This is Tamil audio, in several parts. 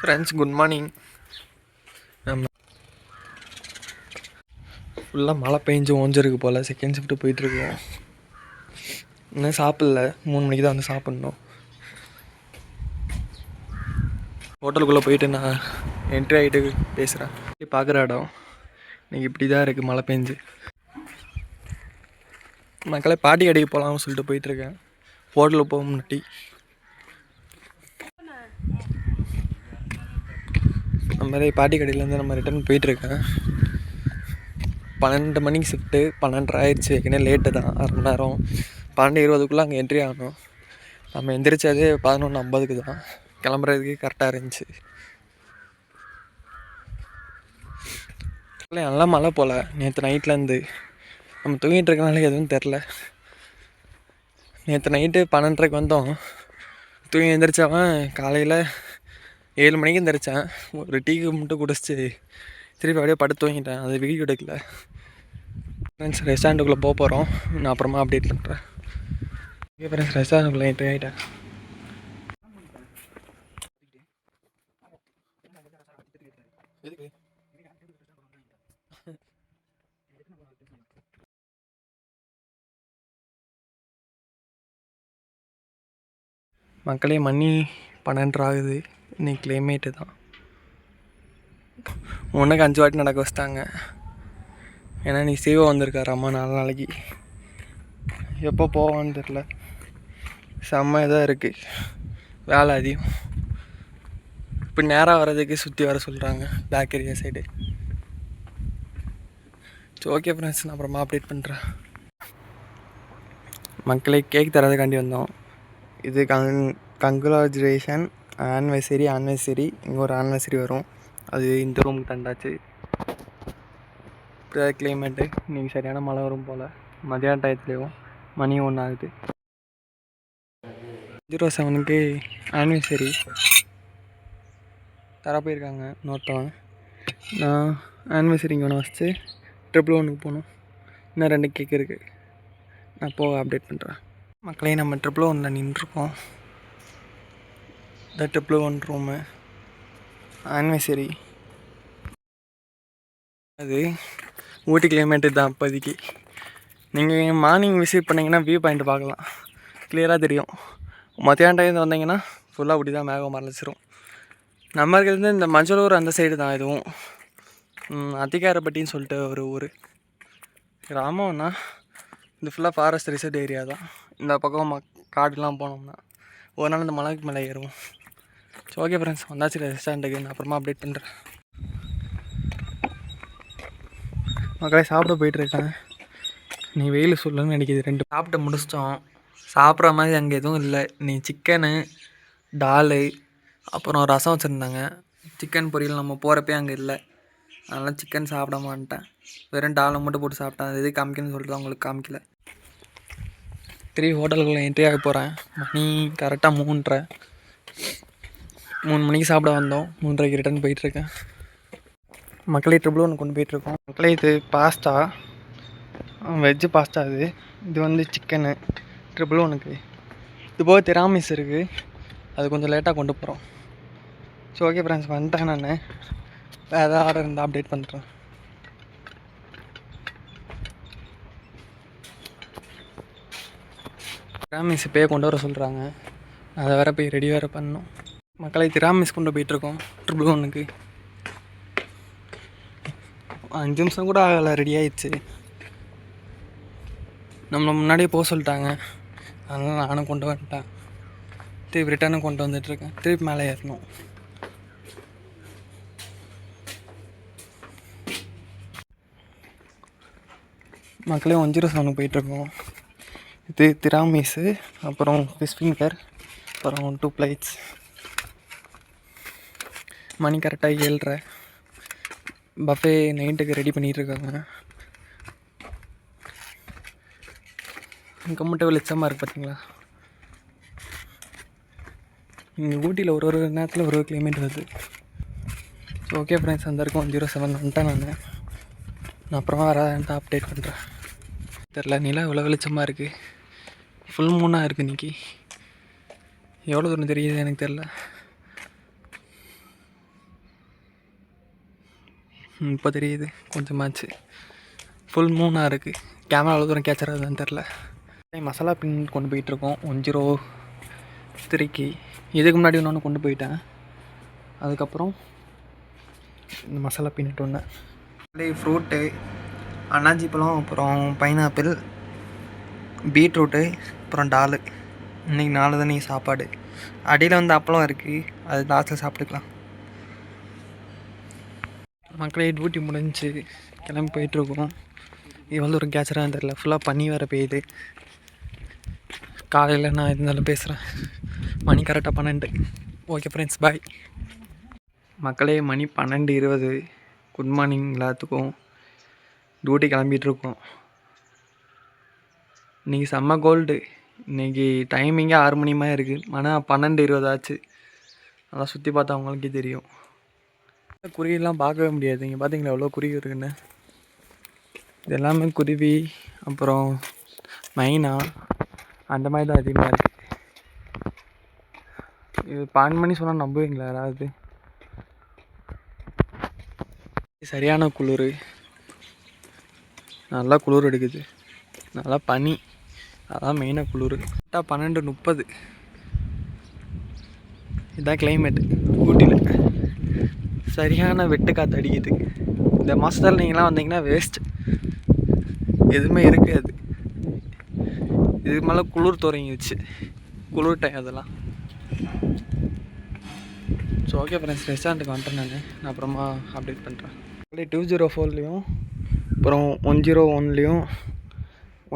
Friends good morning. நம்ம ஃபுல்லாக மழை பெஞ்சு ஓஞ்சிருக்கு போல். செகண்ட் ஷிஃப்ட்டு போயிட்டுருக்கோம். இன்னும் சாப்பிடல, 3 மணிக்கு தான் வந்து சாப்பிட்ணும். ஹோட்டலுக்குள்ளே போயிட்டு நான் என்ட்ரி ஆகிட்டு பேசுகிறேன். பார்க்குற இடம் இன்றைக்கி இப்படி தான் இருக்குது, மழை பெஞ்சு. மக்களே பாட்டி கடைக்கு போகலாம்னு சொல்லிட்டு போயிட்டுருக்கேன். ஹோட்டலுக்கு போக முன்னாடி நம்ம மாதிரி பாட்டி கடையிலேருந்து நம்ம ரிட்டர்ன் போயிட்டுருக்கேன். 12 மணிக்கு ஷிஃப்ட்டு, 12:30 ஆயிடுச்சு. ஏற்கனவே லேட்டு தான், 1/2 மணி நேரம். 12:20க்குள்ளே அங்கே என்ட்ரி ஆகணும். நம்ம எந்திரிச்சதே 11:50க்கு தான். கிளம்புறதுக்கு கரெக்டாக இருந்துச்சு. நல்லா மழை போல் நேற்று நைட்லேருந்து. நம்ம தூங்கிட்டு இருக்கனால எதுவும் தெரில. நேற்று நைட்டு 12:30க்கு வந்தோம். தூங்கி எந்திரிச்சவன் காலையில் 7 மணிக்கு எந்திரிச்சேன். ஒரு டீக்கு மட்டும் குடிச்சிட்டு திருப்பி அப்படியே படுத்து தூங்கிட்டேன். அது வீடியோ எடுக்கல. ஃப்ரெண்ட்ஸ் ரெஸ்டாரண்ட்டுக்குள்ளே போக போகிறோம். நான் அப்புறமா அப்டேட் பண்ணுறேன். ஓகே ஃப்ரெண்ட்ஸ், ரெஸ்டாரண்ட்டுக்குள்ளே என்ட்ரி ஆகிட்டேன். மக்களே மணி 12:30 ஆகுது. இன்னைக்கு கிளைமேட்டு தான். ஒன்றுக்கு 5 வாட்டி நடக்க வச்சிட்டாங்க. ஏன்னா நீ சிவா வந்திருக்காரு அம்மா 4 நாளைக்கு. எப்போ போவான்னு தெரில. செம்ம இதாக இருக்குது, வேலை அதிகம். இப்போ நேராக வர்றதுக்கு சுற்றி வர சொல்கிறாங்க back area side. So okay friends, நான் அப்புறமா அப்டேட் பண்ணுறேன். மக்களே கேக் தரதுக்காண்டி வந்தோம். இது கங்க்ராச்சுலேஷன் ஆனிவர்சரி. இங்கே ஒரு ஆனிவர்சரி வரும், அது இந்த ரூமுக்கு தந்தாச்சு. இப்படி கிளைமேட்டு. இன்றைக்கி சரியான மழை வரும் போல். மதியான டயத்துலேயும் மணி 1 ஆகுது. 07க்கு ஆனிவர்சரி தர போயிருக்காங்க இன்னொருத்தவன். நான் ஆனிவர்சரி இங்கே ஒன்று வச்சு 111க்கு போகணும். இன்னும் 2 கேக் இருக்குது. நான் போக அப்டேட் பண்ணுறேன். மக்களே நம்ம 111 நின்றுருக்கோம். இந்த 111 ரூமு ஆனிவர்சரி. அது ஊட்டி கிளைமேட்டு தான் இப்போதைக்கு. நீங்கள் மார்னிங் விசிட் பண்ணிங்கன்னா வியூ பாயிண்ட் பார்க்கலாம், கிளியராக தெரியும். மத்தியான டைம் வந்தீங்கன்னா ஃபுல்லாக அப்படி தான் மேகம் மறைச்சிரும். நம்ம இருக்கிறது இந்த மஞ்சளூர் அந்த சைடு தான். இதுவும் அத்திக்காரப்பட்டின்னு சொல்லிட்டு ஒரு ஊர் கிராமம்னா. இது ஃபுல்லாக ஃபாரஸ்ட் ரிசர்ட் ஏரியா தான். இந்த பக்கம் காடுலாம் போனோம்னா ஒரு நாள் இந்த மலைக்கு மேலே ஏறுவோம். ஸோ ஓகே ஃப்ரெண்ட்ஸ், வந்தாச்சு ரெஸ்டாரண்ட்டுக்கு. நான் அப்புறமா அப்டேட் பண்ணுறேன். மக்களே சாப்பிட போயிட்டுருக்கேன். நீ வெயில் சொல்லணும்னு நினைக்கிது. 2 சாப்பிட்டு முடிச்சிட்டோம். சாப்பிட்ற மாதிரி அங்கே எதுவும் இல்லை. நீ சிக்கனு, டாலு, அப்புறம் ரசம் வச்சுருந்தாங்க. சிக்கன் பொரியல் நம்ம போகிறப்பே அங்கே இல்லை. அதனால் சிக்கன் சாப்பிட மாட்டேன். வெறும் டாலை மட்டும் போட்டு சாப்பிட்டேன். அது எது காமிக்கணும்னு சொல்லிட்டு தான் உங்களுக்கு காமிக்கல. ஹோட்டலுக்குள்ளே என்ட்ரி ஆக போகிறேன். மணி கரெக்டாக 3:30. 3 மணிக்கு சாப்பிட வந்தோம். 3:30க்கு ரிட்டர்ன் போயிட்டுருக்கேன். மக்களே 111 கொண்டு போயிட்டுருக்கோம். மக்களே இது பாஸ்தா, வெஜ்ஜு பாஸ்தா. இது வந்து சிக்கனு 111க்கு. இது போக திராமிஸ் இருக்குது, அது கொஞ்சம் லேட்டாக கொண்டு போகிறோம். ஸோ ஓகே ஃப்ரெண்ட்ஸ், வந்துட்டேன். நான் வேறு எதாவது ஆர்டர் இருந்தால் அப்டேட் பண்ணுறேன். திராமிஸ் இப்போயே கொண்டு வர சொல்கிறாங்க. அதை வேறு போய் ரெடி வேறு பண்ணணும். மக்களை திராமிஸ் கொண்டு போயிட்டுருக்கோம் 111க்கு. 5 நிமிஷம் கூட ஆகலை, ரெடி ஆகிடுச்சு. நம்மளை முன்னாடியே போக சொல்லிட்டாங்க. அதனால் நானும் கொண்டு வந்துட்டேன். திருப்பி ரிட்டர்னும் கொண்டு வந்துட்டுருக்கேன். திருப்பி மேலே ஏறணும். மக்களே 107 போயிட்டுருக்கோம். இது திராமிஸு, அப்புறம் ஃபிஷ் ஃபிங்கர், அப்புறம் 2 பிளேட்ஸ். மணி கரெக்டாக 7:30. பஃபே நைட்டுக்கு ரெடி பண்ணிகிட்ருக்காங்க. இங்கே மட்டும் வெளிச்சமாக இருக்குது பார்த்தீங்களா. இங்கே ஊட்டியில் ஒரு நேரத்தில் ஒரு கிளைமேட் வருது. ஸோ ஓகே ஃப்ரெண்ட்ஸ், அந்த இருக்கும் 107 வந்துட்டேன். நான் அப்புறமா வரான்ட்டு அப்டேட் பண்ணுறேன். தெரில, நிலா இவ்வளோ வெளிச்சமாக இருக்குது. ஃபுல் மூணாக இருக்குது இன்றைக்கி. எவ்வளோ தூரம் தெரியுது எனக்கு தெரில. இப்போ தெரியுது கொஞ்சமாச்சு. ஃபுல் மூணாக இருக்குது. கேமரா அவ்வளோ தூரம் கேட்சர் ஆகுதுன்னு தெரில. மசாலா பின் கொண்டு போயிட்டுருக்கோம் 103க்கு. இதுக்கு முன்னாடி இன்னொன்று கொண்டு போயிட்டேன். அதுக்கப்புறம் இந்த மசாலா பின்னிட்டு வந்தேன். ஃப்ரூட்டு, அன்னாச்சி பழம், அப்புறம் பைனாப்பிள், பீட்ரூட்டு, அப்புறம் டாலு. இன்றைக்கி 4 தான் சாப்பாடு. அடியில் வந்து அப்பளம் இருக்குது, அது லாஸ்ட்டில் சாப்பிட்டுக்கலாம். மக்களே டியூட்டி முடிஞ்சு கிளம்பி போயிட்டுருக்கோம். இது வந்து ஒரு கேச்சராக தெரியல, ஃபுல்லாக பனி வேறு பெய்யுது. காலையில் நான் இருந்தாலும் பேசுகிறேன். மணி கரெக்டாக 12. ஓகே ஃப்ரெண்ட்ஸ், பாய். மக்களே மணி 12:20. குட் மார்னிங் எல்லாத்துக்கும். டியூட்டி கிளம்பிகிட்ருக்கோம். இன்றைக்கி செம்ம கோல்டு. இன்றைக்கி டைமிங்கே 6 மணிமாக இருக்குது. ஆனால் 12:20 ஆச்சு. அதான் சுற்றி பார்த்தா அவங்களுக்கே தெரியும். குருவிலாம் பார்க்கவே முடியாது. இங்கே பார்த்தீங்களா எவ்வளோ குருவி இருக்குன்னு. இது எல்லாமே குருவி, அப்புறம் மைனா, அந்த மாதிரி தான் அதிகமாக இருக்குது. இது 12 மணி சொன்னால் நம்புவீங்களா யாராவது? சரியான குளிர், நல்லா குளிர் எடுக்குது, நல்லா பனி, அதான் மெயினாக குளிர். கரெக்டாக 12:30. இதுதான் கிளைமேட்டு ஊட்டியில். சரியான வெட்டு காற்று அடிக்குது. இந்த மாதத்தில் நீங்களாம் வந்தீங்கன்னா வேஸ்ட், எதுவுமே இருக்காது. இதுக்கு மேலே குளிர் தொடங்கிடுச்சு, குளிர் டைம் அதெல்லாம். ஸோ ஓகே ஃப்ரெண்ட்ஸ், ரெஸ்டாரண்ட்டுக்கு வந்துட்டேன். நான் அப்புறமா அப்டேட் பண்ணுறேன். 204லேயும் அப்புறம் 101லேயும்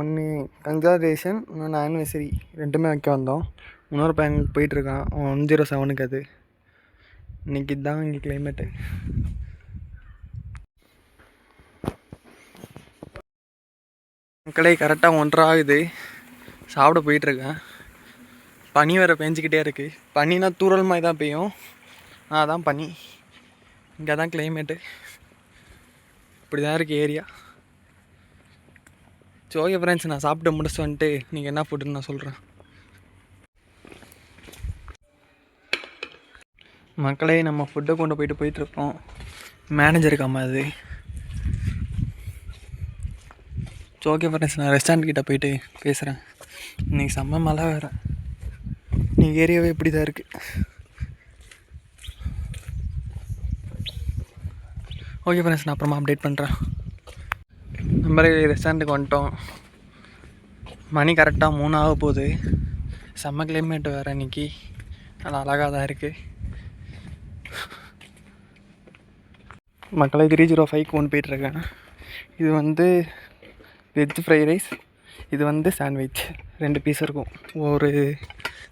ஒன்று கங்க்ராச்சுலேஷன், இன்னொன்று ஆனிவர்சரி, ரெண்டுமே வைக்க வந்தோம். இன்னொரு பையன் போயிட்டுருக்கான் 107க்கு. அது இன்றைக்கி இதுதான் இங்கே கிளைமேட்டு. மக்களே கரெக்டாக 1:30 ஆகுது. சாப்பிட போயிட்டுருக்கேன். பனி வேறு பெஞ்சிக்கிட்டே இருக்குது. பனினா தூரல் மாதிரி தான் பெய்யும், அதான் பனி. இங்கே தான் கிளைமேட்டு, இப்படி தான் இருக்குது ஏரியா. ஸோ ஓகே ஃப்ரெண்ட்ஸ், நான் சாப்பிட்டு முடிச்சு வந்துட்டு நீங்கள் என்ன ஃபுட்டுன்னு நான் சொல்கிறேன். மக்களே நம்ம ஃபுட்டை கொண்டு போயிட்டுருக்கோம். மேனேஜருக்கு அம்மா அது. ஸோ ஓகே ஃப்ரெண்ட்ஸ், நான் ரெஸ்டாரண்ட் கிட்டே போயிட்டு பேசுகிறேன். இன்றைக்கி செம்ம மழை வேறு. இன்றைக்கி ஏரியாவே இப்படி தான் இருக்குது. ஓகே ஃப்ரெண்ட்ஸ், நான் அப்புறமா அப்டேட் பண்ணுறேன். நம்ம ரெஸ்டாரண்ட்டுக்கு வந்துட்டோம். மணி கரெக்டாக 3 ஆக போகுது. செம்ம கிளைமேட் வேறு இன்றைக்கி, நல்லா அழகாக தான் இருக்குது. மக்களை 305க்கு ஒன்று போயிட்டுருக்கேன். இது வந்து வெஜ் ஃப்ரைட் ரைஸ், இது வந்து சாண்ட்விச். 2 பீஸ் இருக்கும் ஒரு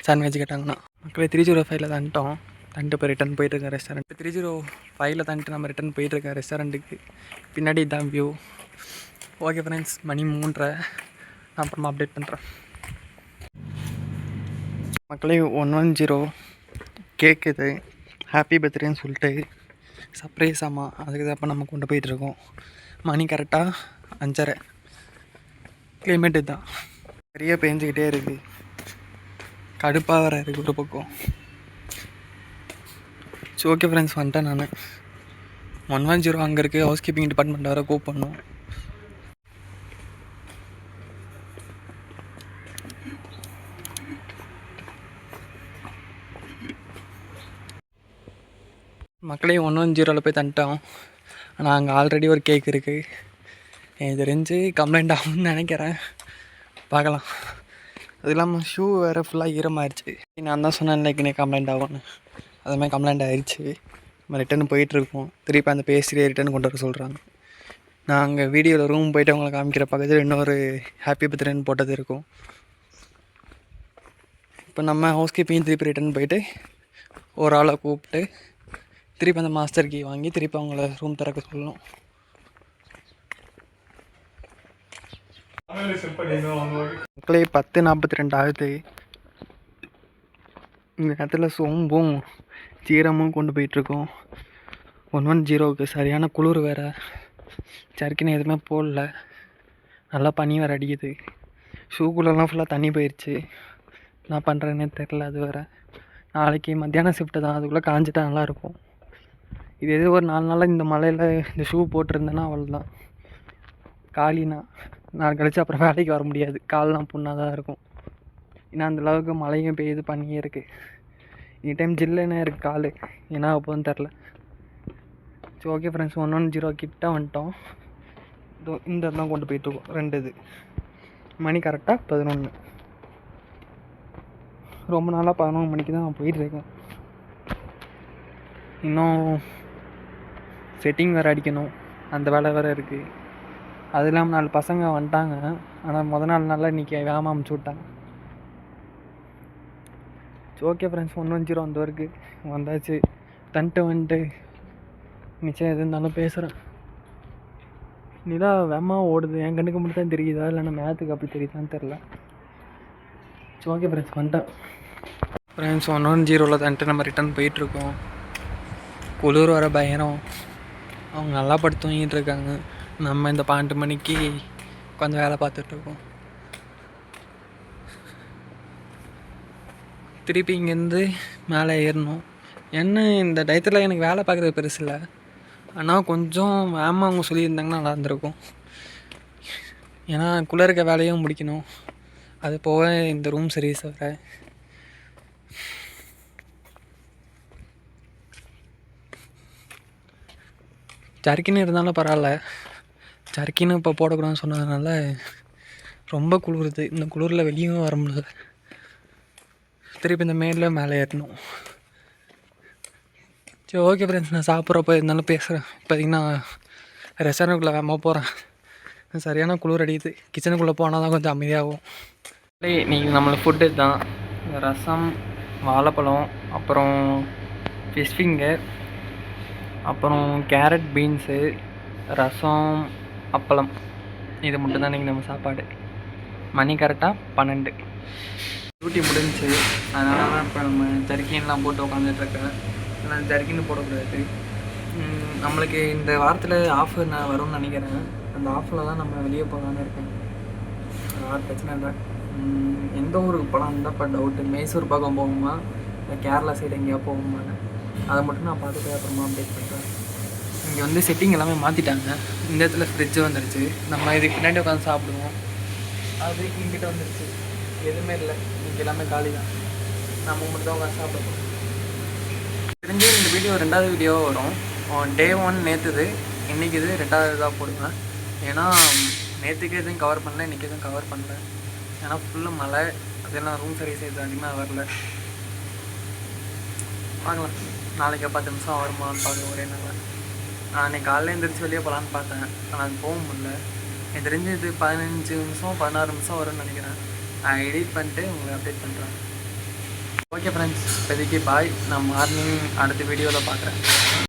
சாண்ட்விச் கேட்டாங்கன்னா. மக்களை 305ல் தந்துட்டோம். தந்துட்டு இப்போ ரிட்டன் போயிட்டுருக்கேன் ரெஸ்டாரண்ட். 305ல் தந்துட்டு நம்ம ரிட்டன் போயிட்டுருக்கேன் ரெஸ்டாரண்ட்டுக்கு. பின்னாடி தான் வியூ. ஓகே ஃப்ரெண்ட்ஸ், மணி 3:30. நான் அப்புறமா அப்டேட் பண்ணுறேன். மக்களே 110 கேக், இது ஹாப்பி பர்த்டேன்னு சொல்லிட்டு சர்ப்ரைஸ். ஆமாம், அதுக்கு தான் இப்போ நம்ம கொண்டு போயிட்டுருக்கோம். மணி கரெக்டாக 5:30. கிளைமேட்டு தான் நிறைய பேஞ்சிக்கிட்டே இருக்குது. கடுப்பாக வேறு இருக்குது ஒரு பக்கம். ஸோ ஓகே ஃப்ரெண்ட்ஸ், வந்துட்டேன் நான். 110 அங்கே இருக்குது. ஹவுஸ் கீப்பிங் டிபார்ட்மெண்ட் வேறு கூப்பிடணும். மக்களே 110ல் போய் தந்துட்டோம். ஆனால் அங்கே ஆல்ரெடி ஒரு கேக் இருக்குது. எனக்கு தெரிஞ்சு கம்ப்ளைண்ட் ஆகும்னு நினைக்கிறேன், பார்க்கலாம். அது இல்லாமல் ஷூ வேறு ஃபுல்லாக ஈரமாகிடுச்சு. நான் தான் சொன்னேன் இன்னைக்கு கம்ப்ளைண்ட் ஆகும்னு. அதுமாதிரி கம்ப்ளைண்ட் ஆகிடுச்சு. நம்ம ரிட்டன் போயிட்டுருக்கோம். திருப்பி அந்த பேசியே ரிட்டன் கொண்டு வர சொல்கிறாங்க. நான் அங்கே வீடியோவில் ரூம் போய்ட்டு அவங்களை காமிக்கிற பக்கத்தில் இன்னொரு ஹாப்பி பர்த்டேன்னு போட்டது இருக்கும். இப்போ நம்ம ஹவுஸ் கீப்பிங் திருப்பி ரிட்டன் போயிட்டு ஒரு ஆளை கூப்பிட்டு திருப்பி அந்த மாஸ்டர் கீ வாங்கி திருப்பி அவங்கள ரூம் திறக்க சொல்லணும். மக்களே 10:42 ஆகுது. இந்த இடத்துல சோம்பும் சீரமும் கொண்டு போயிட்டுருக்கோம். 110க்கு சரியான குளிர் வேறு. சர்க்கின்னு எதுவுமே போடல, நல்லா பனி வேறு அடிக்குது. ஷூக்குள்ளெல்லாம் ஃபுல்லாக தண்ணி போயிடுச்சு. என்ன பண்ணுறேன்னே தெரில. அது வேறு நாளைக்கு மத்தியானம் ஷிஃப்ட்டு தான், அதுக்குள்ளே காஞ்சிட்டா நல்லாயிருக்கும். இது எது ஒரு 4 நாளாக இந்த மழையில் இந்த ஷூ போட்டிருந்தேன்னா அவ்வளோதான், காலினா நான் கழிச்சு அப்புறம் வேலைக்கு வர முடியாது, கால்லாம் புண்ணாக தான் இருக்கும். ஏன்னா அந்தளவுக்கு மழையும் பெய்யுது, பண்ணியே இருக்குது. எனி டைம் ஜில்லுன்னு இருக்குது கால், என்ன ஆகுதுன்னு தெரில. சரி ஓகே ஃப்ரெண்ட்ஸ், 110 கிட்ட வந்துட்டோம். இந்த இடம்லாம் கொண்டு போயிட்டுருக்கோம். 2 இது மணி கரெக்டாக 11. ரொம்ப நாளாக 11 மணிக்கு தான் நான் போயிட்டுருக்கேன். இன்னும் செட்டிங் வேறு அடிக்கணும், அந்த வேலை வேறு இருக்குது. அது இல்லாமல் 4 பசங்க வந்துட்டாங்க. ஆனால் நாள் நல்லா இன்றைக்கி வேகமாக அமுச்சு விட்டாங்க. ஓகே ஃப்ரெண்ட்ஸ், 110 அந்த வரைக்கும் வந்தாச்சு. வந்துட்டு நிச்சயம் எது இருந்தாலும் பேசுகிறேன். நிலா வேகமாக ஓடுது, என் கண்ணுக்கு மட்டும் தான் தெரியுதா இல்லைன்னா மேத்துக்கு அப்படி தெரியுதான்னு தெரில. சரி ஓகே ஃப்ரெண்ட்ஸ், வந்துட்டேன். ஃப்ரெண்ட்ஸ் 110 வந்துட்டு நம்ம ரிட்டன் போயிட்டுருக்கோம். குளிர் வர பயங்கரம். அவங்க நல்லா படுத்து தூங்கிட்டு இருக்காங்க. நம்ம இந்த 12 மணிக்கு உட்காந்து வேலை பார்த்துட்ருக்கோம். திருப்பி இங்கேருந்து மேலே ஏறணும். என்ன இந்த டயத்தில் எனக்கு வேலை பார்க்குறது பெருசு இல்லை, ஆனால் கொஞ்சம் வேகமாக அவங்க சொல்லியிருந்தாங்கன்னா நல்லா இருந்திருக்கும். ஏன்னா குள்ளே இருக்க வேலையும் முடிக்கணும், அது போக இந்த ரூம் சர்வீஸ் வர. ஜர்க்கின்னு இருந்தாலும் பரவாயில்ல, ஜர்க்கின்னு இப்போ போடக்கூடாதுன்னு சொன்னதுனால ரொம்ப குளிருது. இந்த குளிரில் வெளியும் வர முடியல. திருப்பி இந்த மேலே ஏறணும். சரி ஓகே ஃப்ரெண்ட்ஸ், நான் சாப்பிட்றப்போ இருந்தாலும் பேசுகிறேன். பார்த்திங்கன்னா ரெஸ்டாரண்ட்டுக்குள்ளே வேகமாக போகிறேன். சரியான குளிர் அடிக்குது. கிச்சனுக்குள்ளே போனால் தான் கொஞ்சம் அமைதியாகும். இன்றைக்கி நம்மளுக்கு ஃபுட்டு தான் ரசம், வாழைப்பழம், அப்புறம் ஃபிஷ் ஃபிங்கர், அப்புறம் கேரட் பீன்ஸு, ரசம், அப்பளம். இது மட்டும் தான் இன்றைக்கி நம்ம சாப்பாடு. மணி கரெக்டாக 12. டியூட்டி முடிஞ்சிச்சு, அதனால தான் இப்போ நம்ம ஜர்க்கின்லாம் போட்டு உட்காந்துட்ருக்கேன். ஆனால் ஜர்க்கின்னு போடக்கூடாது. நம்மளுக்கு இந்த வாரத்தில் ஆஃபர் நான் வரும்னு நினைக்கிறேன். அந்த ஆஃபரில் தான் நம்ம வெளியே போகலான்னு இருக்கேன். அது பிரச்சனை இல்லை. எந்த ஊருக்கு போகலான்னு தான் இப்போ டவுட்டு. மைசூர் பக்கம் போகுமா இல்லை கேரளா சைடு எங்கேயா போகுமா, அதை மட்டும் நான் பார்த்துட்டு அப்புறமா அப்டேட் பண்ணுறேன். இங்கே வந்து செட்டிங் எல்லாமே மாற்றிட்டாங்க. இந்த இடத்துல ஃப்ரிட்ஜு வந்துடுச்சு. நம்ம இதுக்கு பின்னாடி உட்காந்து சாப்பிடுவோம். அது இங்கிட்ட வந்துடுச்சு. எதுவுமே இல்லை, இங்கே எல்லாமே காலி தான். நம்ம மட்டும் தான் உட்காந்து சாப்பிடுவோம். தெரிஞ்சு இந்த வீடியோ 2வது வீடியோவாக வரும். டே 1 நேற்றுது, இன்றைக்கி இது 2வது இதாக போடுவேன். ஏன்னா நேற்றுக்கு எதுவும் கவர் பண்ணல, இன்றைக்கி எதுவும் கவர் பண்ணல. ஏன்னா ஃபுல்லாக மழை, அதெல்லாம் ரூம் சர்வீஸ் எதுவும் அதிகமாக வரல. பார்க்கலாம், நாளைக்கு 10 நிமிஷம் வருமானு பார்க்க ஒரே நாள். நான் அன்றைக்கி காலையில் எழுந்திரிச்சு வெளியே போகலான்னு பார்த்தேன், ஆனால் அது போக முடியல. எனக்கு தெரிஞ்சு இது 15 நிமிஷம் 16 நிமிஷம் வரும்னு நினைக்கிறேன். நான் எடிட் பண்ணிட்டு உங்களை அப்டேட் பண்ணுறேன். ஓகே ஃப்ரெண்ட்ஸ், இப்போதைக்கு பாய். நான் மார்னிங் அடுத்த வீடியோவில் பார்க்குறேன்.